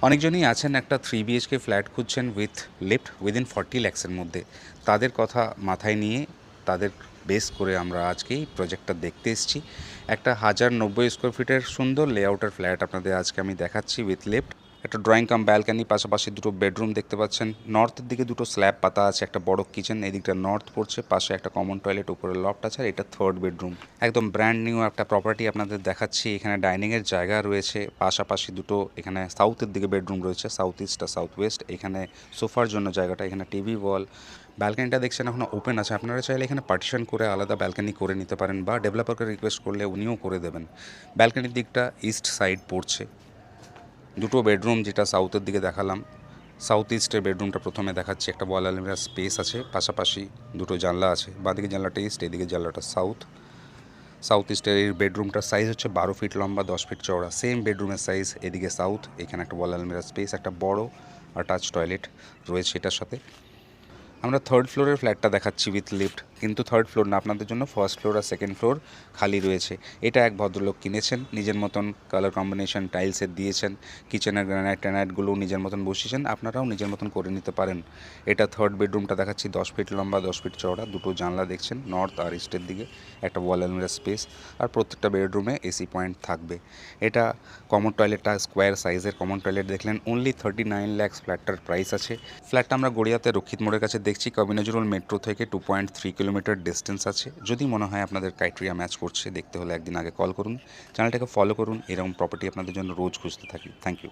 অনেকজনই আছেন একটা 3 BHK ফ্ল্যাট খুঁজছেন উইথ লিফট উইদিন 40 লাখসের মধ্যে। তাদের কথা মাথায় নিয়ে তাদের বেস করে আমরা আজকে এই প্রজেক্টটা দেখতে এসেছি। একটা 1090 স্কোয়ার ফিটের সুন্দর লেআউটের ফ্ল্যাট আপনাদের আজকে আমি দেখাচ্ছি উইথ লিফট, একটা ড্রয়িং কাম ব্যালকানি, পাশাপাশি দুটো বেডরুম দেখতে পাচ্ছেন। নর্থের দিকে দুটো স্ল্যাব পাতা আছে, একটা বড় কিচেন এদিকটা নর্থ পড়ছে, পাশে একটা কমন টয়লেট, উপরে লফট আছে, আর এটা থার্ড বেডরুম। একদম ব্র্যান্ড নিউ একটা প্রপার্টি আপনাদের দেখাচ্ছি। এখানে ডাইনিংয়ের জায়গা রয়েছে, পাশাপাশি দুটো এখানে সাউথের দিকে বেডরুম রয়েছে, সাউথ ইস্ট আর সাউথ ওয়েস্ট। এখানে সোফার জন্য জায়গাটা, এখানে টিভি ওয়াল। ব্যালকানিটা দেখছেন এখনও ওপেন আছে, আপনারা চাইলে এখানে পার্টিশন করে আলাদা ব্যালকানি করে নিতে পারেন, বা ডেভেলপারকে রিকোয়েস্ট করলে উনিও করে দেবেন। ব্যালকানির দিকটা ইস্ট সাইড পড়ছে। দুটো বেডরুম যেটা সাউথের দিকে দেখালাম, সাউথ ইস্টের বেডরুমটা প্রথমে দেখাচ্ছি। একটা ওয়াল আলমিরা স্পেস আছে, পাশাপাশি দুটো জানলা আছে, বাঁদিকে জানলাটা ইস্ট, এদিকে জানলাটা সাউথ। সাউথ ইস্টের এই বেডরুমটার সাইজ হচ্ছে 12 ফিট লম্বা, 10 ফিট চওড়া। সেম বেডরুমের সাইজ, এদিকে সাউথ। এখানে একটা ওয়াল আলমিরা স্পেস, একটা বড় অ্যাটাচ টয়লেট রয়েছে এটার সাথে। আমরা থার্ড ফ্লোরের ফ্ল্যাটটা দেখাচ্ছি উইথ লিফট, কিন্তু থার্ড ফ্লোর না, আপনাদের জন্য ফার্স্ট ফ্লোর আর সেকেন্ড ফ্লোর খালি রয়েছে। এটা এক ভদ্রলোক কিনেছেন, নিজের মতন কালার কম্বিনেশন টাইলসের দিয়েছেন, কিচেনের গ্রানাইট ট্যানাইটগুলোও নিজের মতন বসিয়েছেন, আপনারাও নিজের মতন করে নিতে পারেন। এটা থার্ড বেডরুমটা দেখাচ্ছি, 10 ফিট লম্বা, 10 ফিট চওড়া, দুটো জানলা দেখছেন নর্থ আর ইস্টের দিকে, একটা ওয়াল আলমিরা স্পেস, আর প্রত্যেকটা বেডরুমে এসি পয়েন্ট থাকবে। এটা কমন টয়লেটটা স্কোয়ার সাইজের কমন টয়লেট দেখলেন, অনলি 39 লাখ ফ্ল্যাটটার প্রাইস আছে। ফ্ল্যাটটা আমরা গড়িয়াতে রক্ষিত মোড়ের কাছে দেখছি, কবি নজরুল মেট্রো থেকে 2.3 কিলোমিটার ডিস্টেন্স আছে। যদি মনে হয় আপনাদের ক্রাইটেরিয়া ম্যাচ করছে, দেখতে হলে একদিন আগে কল করুন, চ্যানেলটাকে ফলো করুন, এরকম প্রপার্টি আপনাদের জন্য রোজ খুঁজতে থাকি। Thank you.